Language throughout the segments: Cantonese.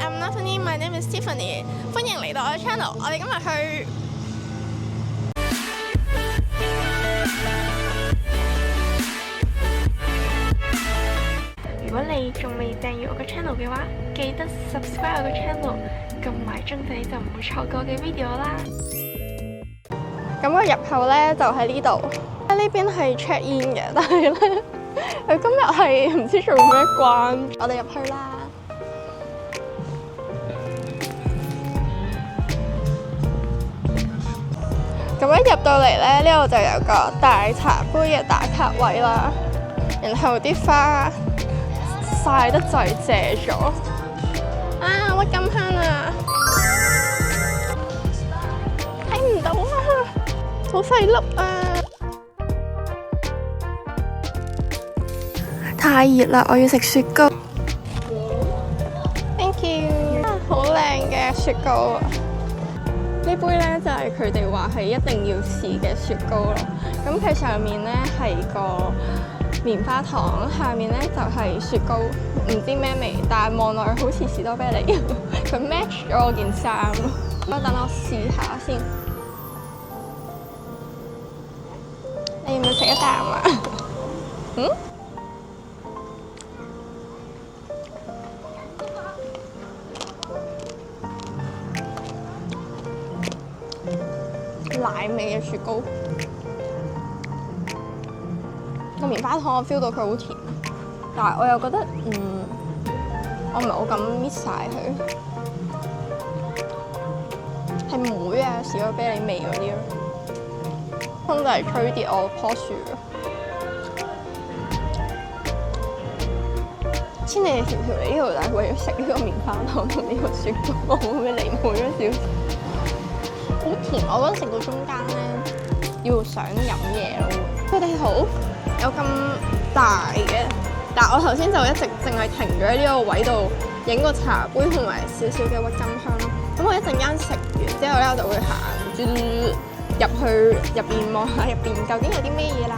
I'm Natalie. My name is Tiffany. 歡迎嚟到我嘅 channel。我哋今日去如果你仲未訂閱我嘅 channel 嘅話，記得 subscribe 我嘅 channel， 撳埋鐘仔就唔會錯過嘅 video 啦。咁個入口咧就喺呢度，呢邊係 check in 嘅，但係咧佢今日係唔知做咩關，我哋入去啦。咁一入到嚟咧，呢度就有個大茶杯嘅打卡位啦，然後啲花曬得滯謝咗。啊，鬱金香啊！睇唔到啊，好細粒啊！太熱啦，我要食雪糕。Thank you， 好靚嘅雪糕啊！呢杯咧就係佢哋話係一定要試嘅雪糕咯。咁佢上面咧係個棉花糖，下面咧就係雪糕，唔知咩味，但係望落去好似士多啤梨。佢 match 咗我件衫咯。咁等我試下先。你要唔要食一啖啊？嗯？奶味嘅雪糕，個棉花糖我 feel 到佢好甜，但係我又覺得我唔係好敢搣晒佢，係梅啊士多啤梨味嗰啲咯，風就係吹跌我棵樹咯。千里迢迢嚟呢度，就係為咗食呢個棉花糖同呢個雪糕，會唔會離譜咗少少？好甜，我覺得食到中間咧，要想飲嘢咯。佢哋好有咁大嘅，但係我頭先就一直淨係停咗喺呢個位度影個茶杯同埋少少嘅鬱金香咯。咁我一陣間食完之後咧，我就會行入去入邊望下入邊究竟有啲咩嘢啦。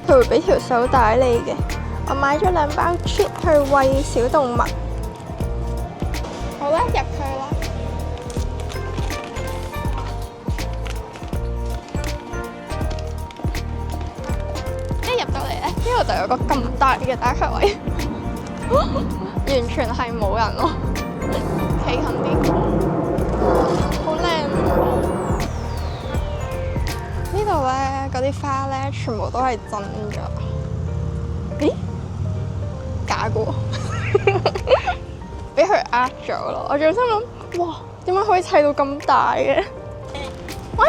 佢會俾條手帶你嘅，我買咗2包 treat 去餵小動物。好啦，入去啦！一入到嚟咧，呢度就有個咁大嘅打卡位，完全係冇人咯。企近啲，好靚！呢度咧嗰啲花咧，全部都係真㗎。咦？假嘅喎！俾佢呃咗咯，我仲心諗，哇，點解可以砌到咁大嘅？哇！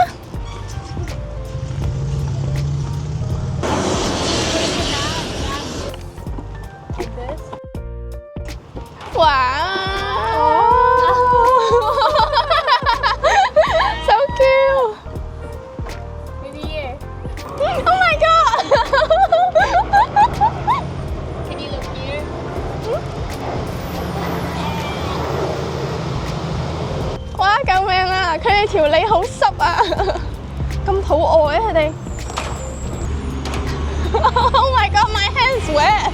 哇！So cute! Oh my god! Can you look here? 哇！救命啊！佢哋條脷好濕啊！咁肚餓嘅佢哋。Oh my god! My hands wet！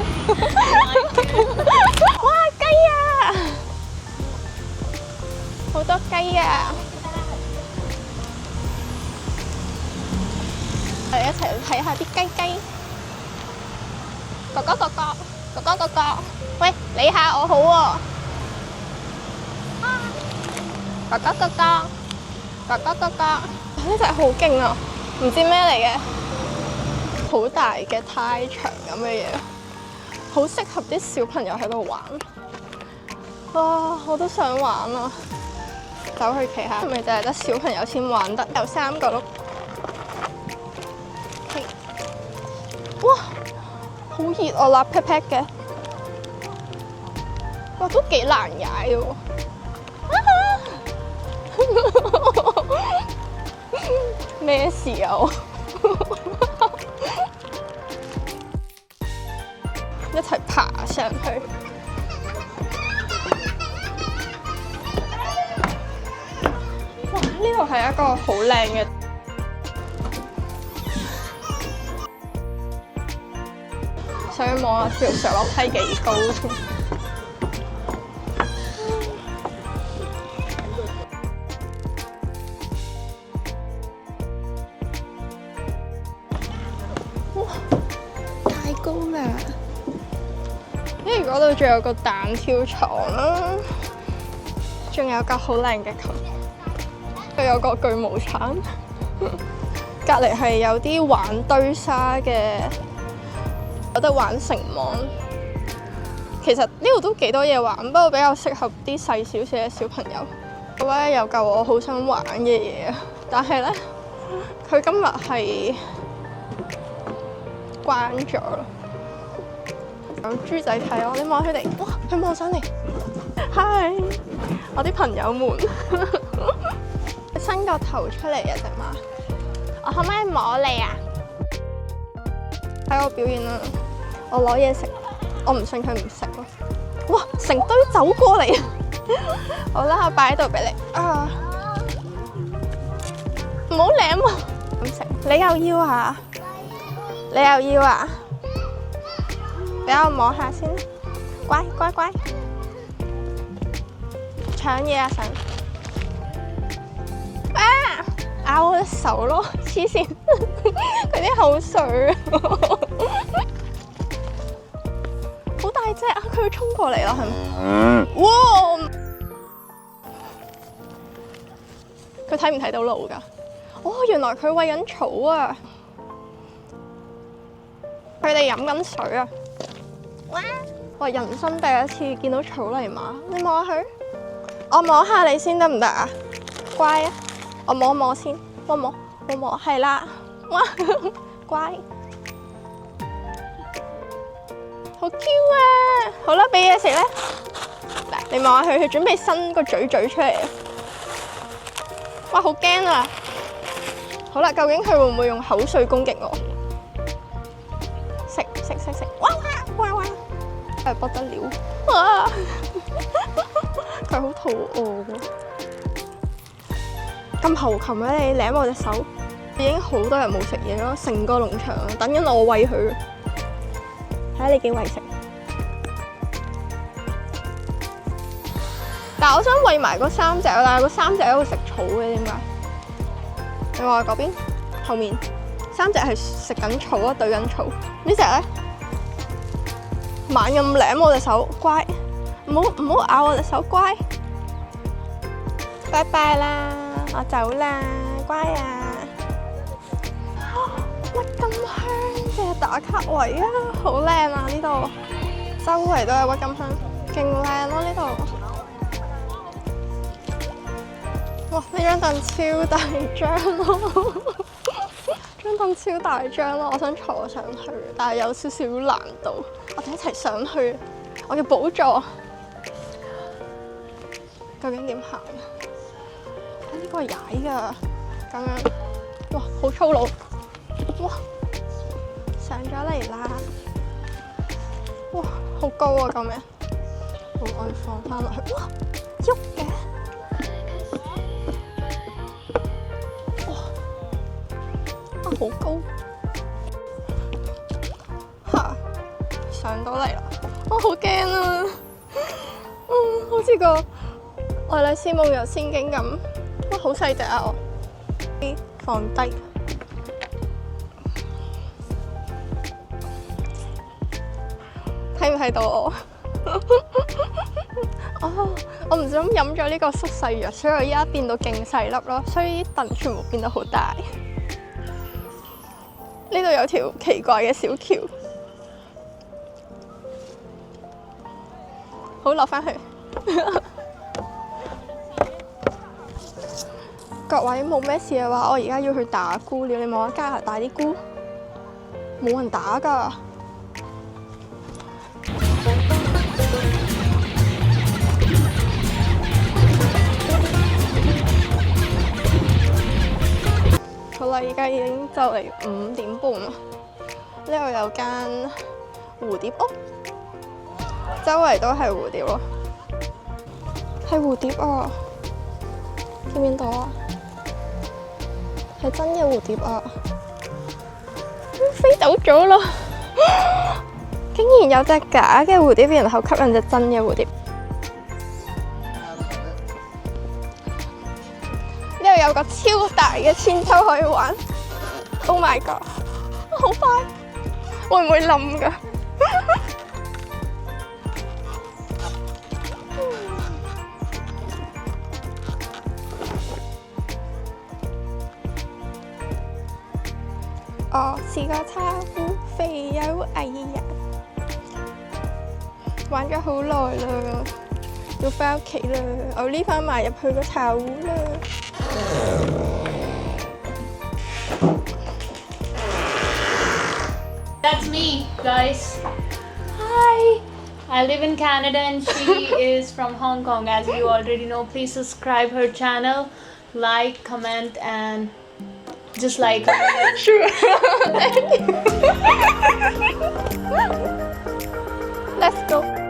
哇！雞啊！好多雞啊！我哋一齊睇下啲雞雞。哥哥哥哥，哥哥哥哥，喂，理下我好喎。哥哥哥哥，哥哥哥哥，呢隻好勁啊！唔知咩嚟嘅，好大嘅胎場咁嘅嘢，好適合啲小朋友喺度玩。哇！我都想玩啊！走去企下，係咪就係得小朋友先玩得？有3個碌。哇！好熱啊，辣 pat pat 嘅。哇！都幾難踩嘅喎。咩時候？一齊爬上去。哇！呢度係一個好靚嘅。想望下條上落梯幾高添。哇！太高啦！嗰度仲有個彈跳床啦，仲有個好靚嘅琴，又有個巨無鏟。隔離係有啲玩堆沙嘅，有得玩繩網。其實呢度都幾多嘢玩，不過比較適合啲細少少嘅小朋友。嗰位有嚿我好想玩嘅嘢啊，但係咧佢今日係關咗啦。有豬仔睇我，你望佢哋，哇！佢望上嚟，嗨！我啲朋友們，伸個頭出嚟啊隻馬，我可唔可以摸你啊？睇我表演啦，我攞嘢食，我唔信佢唔食咯。哇！成堆走過嚟，好啦，我擺喺度俾你啊！唔好舐啊！咁食，你又要啊？你又要啊？俾我摸下先，乖乖乖，搶嘢啊想！啊！咬我隻手咯，黐線！佢啲口水啊，好大隻啊！佢要衝過嚟啦，係咪？哇！佢睇唔睇到路㗎？哦，原來佢餵緊草啊！佢哋飲緊水啊！我人生第一次見到草泥馬，你摸下佢，我摸下你先得唔得啊？乖啊，我摸摸先，摸摸，係啦，哇，乖，好 Q 啊！好啦，俾嘢食咧，嚟，你望下佢，佢準備伸個嘴出嚟啊！哇，好驚啊！好啦，究竟佢會唔會用口水攻擊我？食，哇！係不得了，哇！佢好肚餓喎，咁猴擒嘅你舐我隻手，已經好多人冇食嘢咯，成個農場等緊我餵佢，睇下你幾餵食。但係我想餵埋嗰3隻，但係嗰3隻喺度食草嘅，點解？你話嗰邊後面3隻係食緊草啊，對緊草，呢隻咧？猛咁舐我隻手，乖，唔好咬我隻手，乖，拜拜啦，我走啦，乖啊！乜咁香嘅打卡位啊，好靚啊呢度，周圍都係鬱金香，勁靚咯呢度。哇！呢張凳超大張咯，張凳超大張咯，我想坐上去，但係有少少難度。我哋一齊上去，我嘅寶座究竟點行啊？呢個係踩㗎，咁樣，哇，好粗魯，哇，上咗嚟啦，哇，好高啊，救命！我要放翻落去，哇，喐嘅，哇，啊，好高，嚇！上到嚟啦！我好驚啊！好似個愛麗絲夢遊仙境咁。哇，好細隻啊！我放低，睇唔睇到我？哦，我唔小心飲咗呢個縮細藥，所以我依家變到勁細粒咯，所以啲凳全部變得好大。呢度有條奇怪嘅小橋。好，落返去。各位冇咩事嘅話，我而家要去打菇了。你望下加拿大啲菇，冇人打㗎。好啦，而家已經就嚟5點半啦。呢度有間蝴蝶屋。周圍都係蝴蝶咯，係蝴蝶啊！見唔見到啊？係真嘅蝴蝶啊！飛走咗啦！竟然有隻假嘅蝴蝶，然後吸引隻真嘅蝴蝶。呢度有個超大嘅千秋可以玩。Oh my god！ 好快，會唔會冧㗎？我是個茶壺，肥又矮呀，玩咗好耐啦，要返屋企啦，我呢翻埋入去個茶壺啦。That's me, guys. Hi. I live in Canada and she is from Hong Kong. As you already know, please subscribe her channel, like, comment, and just like her. Sure. Thank you. Let's go.